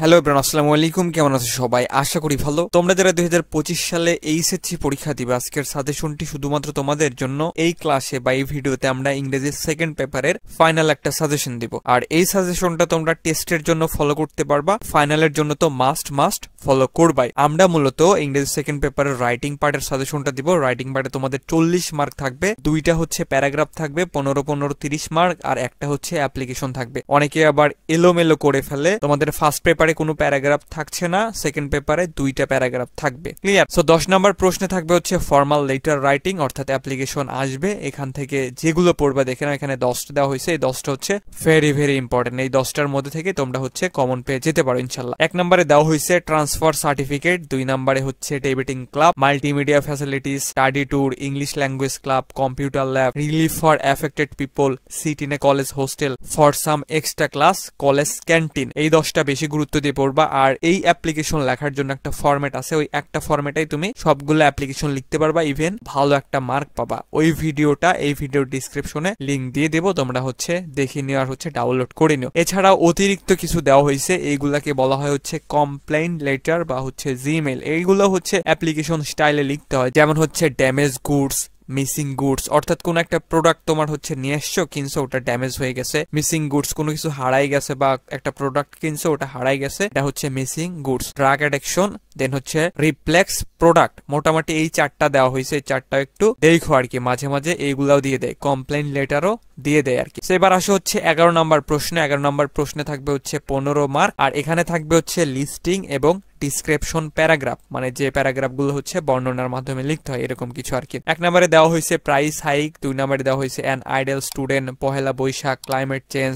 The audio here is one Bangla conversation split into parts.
হ্যালো এভরিওয়ান, আসসালামু আলাইকুম। কেমন আছো সবাই? আশা করি ভালো। তোমরা যারা 2025 সালে এইচএসসি পরীক্ষা দিবে, আজকের সাজেশনটি শুধুমাত্র তোমাদের জন্য। এই ক্লাসে বা এই ভিডিওতে আমরা ইংরেজির সেকেন্ড পেপারের ফাইনাল একটা সাজেশন দিব, আর এই সাজেশনটা তোমরা টেস্টের জন্য ফলো করতে পারবা, ফাইনালের জন্য তো মাস্ট ফলো করবাই। আমরা মূলত ইংরেজি সেকেন্ড পেপারের রাইটিং পার্টের সাজেশনটা দিব। রাইটিং পার্টে তোমাদের 40 মার্ক থাকবে, দুইটা হচ্ছে প্যারাগ্রাফ থাকবে 15 30 মার্ক, আর একটা হচ্ছে অ্যাপ্লিকেশন থাকবে। অনেকে আবার এলোমেলো করে ফেলে, তোমাদের ফার্স্ট পেপারে কোনো প্যারাগ্রাফ থাকছে না, সেকেন্ড পেপারে দুইটা প্যারাগ্রাফ থাকবে। ক্লিয়ার? সো 10 নম্বর প্রশ্নে থাকবে হচ্ছে ফর্মাল লেটার রাইটিং, অর্থাৎ অ্যাপ্লিকেশন আসবে। এখান থেকে যেগুলো পড়বা দেখে না, এখানে 10টা দেওয়া হয়েছে। এই 10টা হচ্ছে ভেরি ইম্পর্টেন্ট। এই 10টার মধ্যে থেকে তোমরা হচ্ছে কমন পেয়ে যেতে পারো ইনশাল্লাহ। 1 নম্বরে দেওয়া হয়েছে ট্রান্সফার সার্টিফিকেট, 2 নম্বরে হচ্ছে debating club, multimedia facilities, study tour, English language club, computer lab, relief for affected people, sit in a college hostel, for some extra class, college canteen. এই 10টা বেশি গুরুত্ব দিয়ে পড়বা। আর এই অ্যাপ্লিকেশন লেখার জন্য একটা ফরম্যাট আছে, ওই একটা ফরম্যাটেই তুমি সবগুলো অ্যাপ্লিকেশন লিখতে পারবা, ইভেন ভালো একটা মার্ক পাবা। ওই ভিডিওটা এই ভিডিওর ডিসক্রিপশনে লিংক দিয়ে দেবো, তোমরা হচ্ছে দেখে নিও আর হচ্ছে ডাউনলোড করে নিও। এছাড়াও অতিরিক্ত কিছু দেওয়া হয়েছে, এইগুলাকে বলা হয় হচ্ছে কমপ্লেইন লেটার বা হচ্ছে জিমেল। এইগুলো হচ্ছে অ্যাপ্লিকেশন স্টাইলে লিখতে হয়, যেমন হচ্ছে ড্যামেজ গুডস, মিসিং গুডস, অর্থাৎ কোন একটা প্রোডাক্ট তোমার হচ্ছে নিয়ে এসছো, কিনছো, ওটা ড্যামেজ হয়ে গেছে। মিসিং গুডস, কোনো কিছু হারাই গেছে, বা একটা প্রোডাক্ট কিনছো ওটা হারাই গেছে, এটা হচ্ছে মিসিং গুডস। ড্রাগ অ্যাডিকশন, দেন হচ্ছে রিপ্লেক্স প্রোডাক্ট। মোটামুটি এই 4টা দেওয়া হয়েছে, এই 4টা একটু দেখো আর কি, মাঝে মাঝে এইগুলাও দিয়ে দেয়, কমপ্লেইন লেটারও দিয়ে দেয় আর কি। এবার আসো হচ্ছে 11 নম্বর প্রশ্ন। 11 নম্বর প্রশ্নে থাকবে হচ্ছে 15 মার্ক, আর এখানে থাকবে হচ্ছে লিস্টিং এবং ডিসক্রিপশন প্যারাগ্রাফ, মানে যে প্যারাগ্রাফ গুলো হচ্ছে বর্ণনার মাধ্যমে লিখতে হয়, এরকম কিছু আর কি। 1 নম্বরে দেওয়া হয়েছে প্রাইস হাইক, 2 নম্বরে দেওয়া হয়েছে an idol student, Pohela Boishakh, climate change,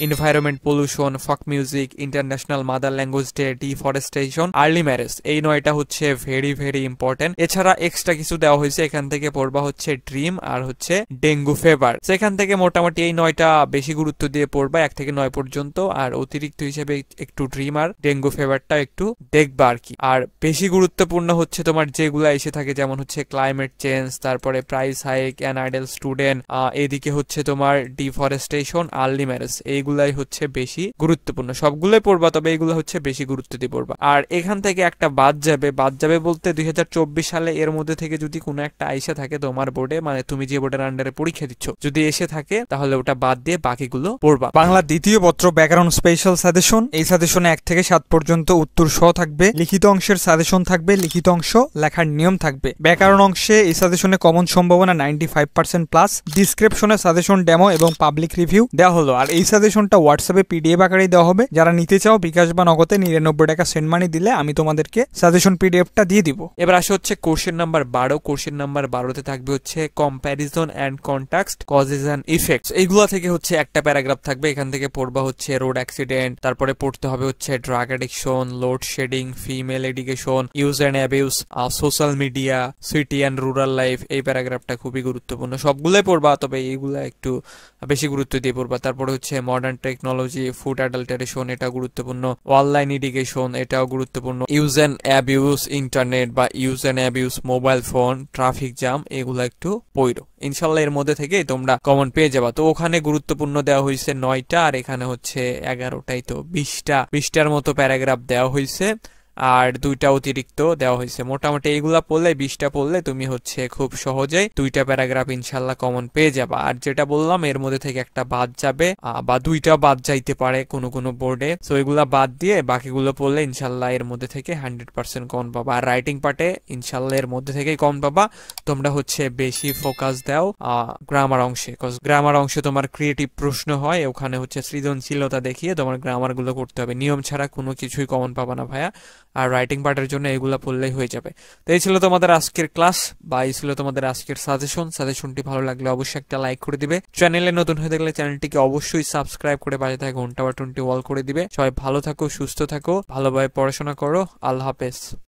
environment pollution, folk music, international mother language day, deforestation, early marriage. এই 9টা হচ্ছে ভেরি ইম্পর্টেন্ট। এছাড়া এক্সট্রা কিছু দেওয়া হয়েছে, এখান থেকে পড়বা হচ্ছে ড্রিম আর হচ্ছে ডেঙ্গু ফিভার। সেখান থেকে মোটামুটি এই 9টা বেশি গুরুত্ব দিয়ে পড়বা, 1 থেকে 9 পর্যন্ত। আর অতিরিক্ত হিসেবে একটু ড্রিম আর ডেঙ্গু ফিভারটা একটু দেখবা আর কি। আর বেশি গুরুত্বপূর্ণ হচ্ছে তোমার যেগুলা এসে থাকে, যেমন হচ্ছে ক্লাইমেট চেঞ্জ, তারপরে price hike, an idol student, এদিকে হচ্ছে তোমার ডিফরেস্টেশন, আর্লি ম্যারেজ। এইগুলাই হচ্ছে বেশি গুরুত্বপূর্ণ। সবগুলোই পড়বা, তবে এইগুলো হচ্ছে বেশি গুরুত্ব দিয়ে পড়বা। আর এখান থেকে একটা বাদ যাবে বলতে 2024 সালে এর মধ্যে থেকে যদি কোনো একটা আইসা থাকে তোমার বোর্ডে, মানে তুমি যে বোর্ডের আন্ডারে পরীক্ষা দিচ্ছ, যদি এসে থাকে তাহলে ওটা বাদ দিয়ে বাকিগুলো পড়বা। বাংলা দ্বিতীয় পত্র ব্যাকরণ স্পেশাল সাজেশন, এই সাজেশনে 1 থেকে 7 পর্যন্ত উত্তর সহ থাকবে। লিখিত অংশের সাজেশন থাকবে, লিখিত অংশ লেখার নিয়ম থাকবে। ব্যাকরণ অংশে এই সাজেশনে কমন সম্ভাবনা 95% প্লাস। ডিসক্রিপশনে সাজেশন ডেমো এবং পাবলিক রিভিউ দেওয়া হলো। আর এই সাজেশনটা হোয়াটসঅ্যাপে পিডিএফ আকারেই দেওয়া হবে। যারা নিতে চাও বিকাশ বা নগদে 99 টাকা সেন্ড মানি দিলে আমি তোমাদেরকে সাজেশন পিডিএফটা দিয়ে দিব। এবার আসে হচ্ছে কোশ্চেন নাম্বার 12। কোশ্চেন নাম্বার 12তে থাকবে হচ্ছে comparison and context, causes and effects. এইগুলা থেকে হচ্ছে একটা প্যারাগ্রাফ থাকবে, এখান থেকে পড়বা হচ্ছে রোড অ্যাক্সিডেন্ট, তারপরে পড়তে হবে হচ্ছে drug addiction, load shedding, female education, use and abuse, social media, city and rural life. এই প্যারাগ্রাফটা খুবই গুরুত্বপূর্ণ, সবগুলোই পড়বা, তবে এইগুলা একটু বেশি গুরুত্ব দিয়ে পড়বা। তারপরে হচ্ছে মডার্ন টেকনোলজি, ফুড অ্যাডাল্টারেশন, এটা গুরুত্বপূর্ণ। অনলাইন এডুকেশন, এটাও গুরুত্বপূর্ণ। ইউজ এন্ড অ্যাবিউজ ইন্টারনেট বা use and abuse mobile phone, traffic jam, এগুলো একটু পড়ো ইনশাল্লাহ। এর মধ্যে থেকে তোমরা কমন পেয়ে যাবা। তো ওখানে গুরুত্বপূর্ণ দেওয়া হয়েছে 9টা, আর এখানে হচ্ছে 11টাই, তো 20টার মতো প্যারাগ্রাফ দেওয়া হয়েছে, আর 2টা অতিরিক্ত দেওয়া হয়েছে। মোটামুটি এইগুলা পড়লে, 20টা পড়লে তুমি হচ্ছে খুব সহজেই 2টা প্যারাগ্রাফ ইনশাল্লাহ কমন পেয়ে যাবা। আর যেটা বললাম এর মধ্যে থেকে একটা বাদ যাবে, বা 2টা বাদ যাইতে পারে কোনো বোর্ডে। তো এগুলা বাদ দিয়ে বাকিগুলো পড়লে ইনশাল্লাহ এর মধ্যে থেকে 100% কমন পাবা। আর রাইটিং পার্টে ইনশাল্লাহ এর মধ্যে থেকেই কমন পাবা। তোমরা হচ্ছে বেশি ফোকাস দাও গ্রামার অংশে, গ্রামার অংশে তোমার ক্রিয়েটিভ প্রশ্ন হয়, ওখানে হচ্ছে সৃজনশীলতা দেখিয়ে তোমার গ্রামার গুলো করতে হবে। নিয়ম ছাড়া কোনো কিছুই কমন পাবা না ভাইয়া। আর রাইটিং পার্টের জন্য এগুলা পড়লেই হয়ে যাবে। তো এই ছিল তোমাদের আজকের ক্লাস, বা এই ছিল তোমাদের আজকের সাজেশনটি ভালো লাগলে অবশ্যই একটা লাইক করে দিবে। চ্যানেলে নতুন হয়ে থাকলে চ্যানেলটিকে অবশ্যই সাবস্ক্রাইব করে পাশে থাকা ঘন্টা বাটনটি অল করে দিবে। সবাই ভালো থাকো, সুস্থ থাকো, ভালোভাবে পড়াশোনা করো। আল্লাহ হাফেজ।